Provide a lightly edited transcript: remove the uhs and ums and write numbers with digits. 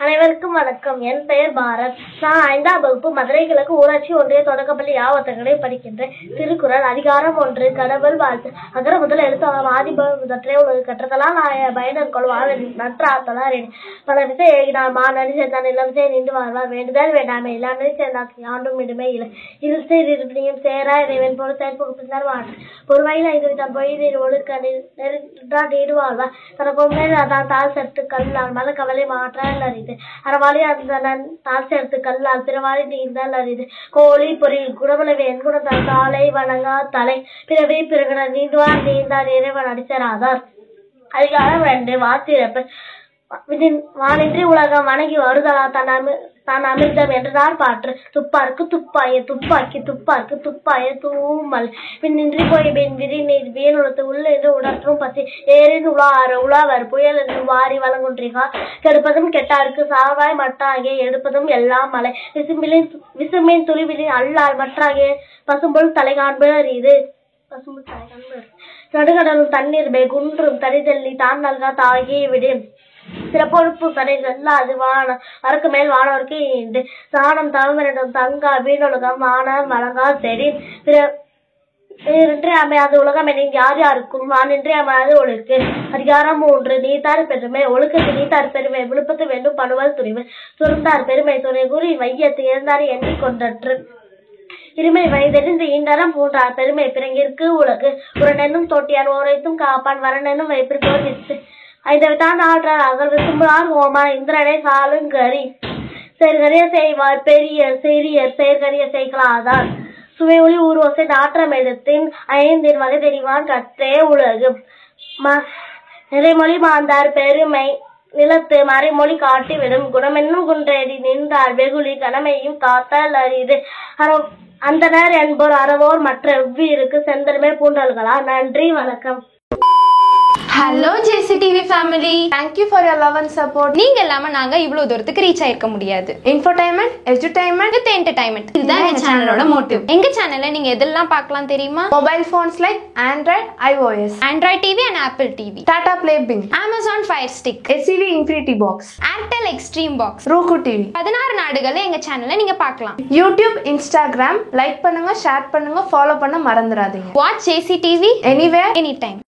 அனைவருக்கும் வணக்கம். என் பெயர் பாரத். நான் 5ஆம் வகுப்பு மதுரை கிழக்கு ஊராட்சி ஒன்றிய தொடக்கப்பள்ளி யாவத்தங்களை படிக்கின்றேன். திருக்குறள் அதிகாரம் 1 கடவுள் வாழ்த்து. அகர முதல் எழுத்தாளர் ஆதிபகவதற்றே உலகு கற்றதெல்லாம் பயனர்கள் வாழ நன்றாத்தலார் பல விசை ஏகினார் மாநடி சேர்ந்தான் இளவிசை நின்று வாழ்வார் வேண்டுதல் வேண்டாமை இல்லாமல் சேர்ந்தாக்கு ஆண்டும் இடுமை இல்லை இரு சேர் இருப்பினையும் சேரா இறைவன் பொருள் செயற்படுத்தார் வாழ்த்து பொறுமையில் 5 தன் பொய்தீர் ஒழுக்க நீடு வாழ்வார் தனக்கு அதான் தாழ் சேர்த்து கல்லால் மத கவலை மாற்றால் அறிது அறவாளி அந்த தாழ் சேர்த்து கல்லால் பிறவாளி நீந்தால் அறிது கோழி பொறியில் குடமுளவை என்குணத்தால் தாளை வணங்கா தலை பிறவை பிறகுட நீண்டுவார் நீந்தார் இறைவன் அடிசராதார். அதிகாரம் 2 வாசிறப்பு. வானின்றி உலகம் வணங்கி வருதலா தான் அமிர்தம் என்றார் பாற்று துப்பார்க்கு துப்பாய துப்பாக்கி துப்பார்க்கு துப்பாய தூமல் பின்னின்றி போய் பின் விரி நீர் வீணுலத்து உள்ளென்று உடற்றும் பசி ஏறின் உலாவர் புயல் என்று வாரி வழங்குன்றிகா கெடுப்பதும் கெட்டாருக்கு சாவாய் மட்டாகிய எடுப்பதும் எல்லாம் மலை விசும்பின் துளிவிலின் அல்லால் மற்றாகிய பசும்பொல் தலை காண்பர் இது பசும்பொல் தலை காண்பர் நடுகடலும் தண்ணீர் குன்றும் தடிதள்ளி தான் நல்கா தாகிய விடும் சிறப்பொழுப்பு தடை செல்லாது வானம் அரக்கு மேல் வானவருக்கு ஈண்டு சாணம் தவமிடம் தங்கா வீணொழுகம் வானம் வழங்கா செடி பிறன்றே அமையாது உலகம் எனின் யார் யாருக்கும் வானின்றே அமையாது ஒழுக்கு. அதிகாரம் 3 நீத்தார் பெருமை. ஒழுக்கத்து நீத்தார் பெருமை விழுப்பத்து வேண்டும் பணுவல் துணிவு சுருந்தார் பெருமை துணை கூறி வையத்து இருந்தார் எண்ணிக்கொண்டற்று இருமை வயதெறிந்து ஈண்டரம் பூண்டார் பெருமை பிறங்கிற்கு உலகு உரனென்னும் தோட்டியார் ஓரைத்தும் காப்பான் வரனென்னும் வைப்பிற்கோர் வித்து 5 ஆற்றார் அகல் விசும்புறார் ஓமா இந்திரனை சாலுங்கரி செயற்கரிய செய்வார் பெரிய சிறியர் செயற்கரிய செய்களாதார் சுவை ஒளி ஊர்வசை நாற்றம் எடுத்தின் 5 வகை தெரிவான் கற்றே உலகு நிறைமொழி மாந்தார் பெருமை நிலத்து மறைமொழி காட்டிவிடும் குணமென்னும் குன்றேறி நின்றார் வெகுளி கணமையும் காத்தல் அரிது அந்தனர் என்போர் அறவோர் மற்ற எவ்விருக்கு செந்தன்மை பூண்டல்களா. நன்றி வணக்கம். Hello JCTV family. Thank you for your love and support. நீங்க இல்லாம நாங்க இவ்வளவு தூரத்துக்கு ரீச் ஆயிருக்க முடியாது. Infotainment, edutainment with entertainment. இதுதான் எங்க சேனலோட மோட்டிவ். எங்க சேனல்ல நீங்க எதெல்லாம் பார்க்கலாம் தெரியுமா? Mobile phones like Android, iOS, Android TV and Apple TV, Tata Play Bing, Amazon Fire Stick, SCV Infinity Box, Airtel Extreme Box, Roku TV. 16 நாடுகள்ல எங்க சேனல்ல நீங்க பார்க்கலாம். YouTube, Instagram லைக் பண்ணுங்க, ஷேர் பண்ணுங்க, ஃபாலோ பண்ண மறந்துடாதீங்க. Watch JCTV anywhere anytime.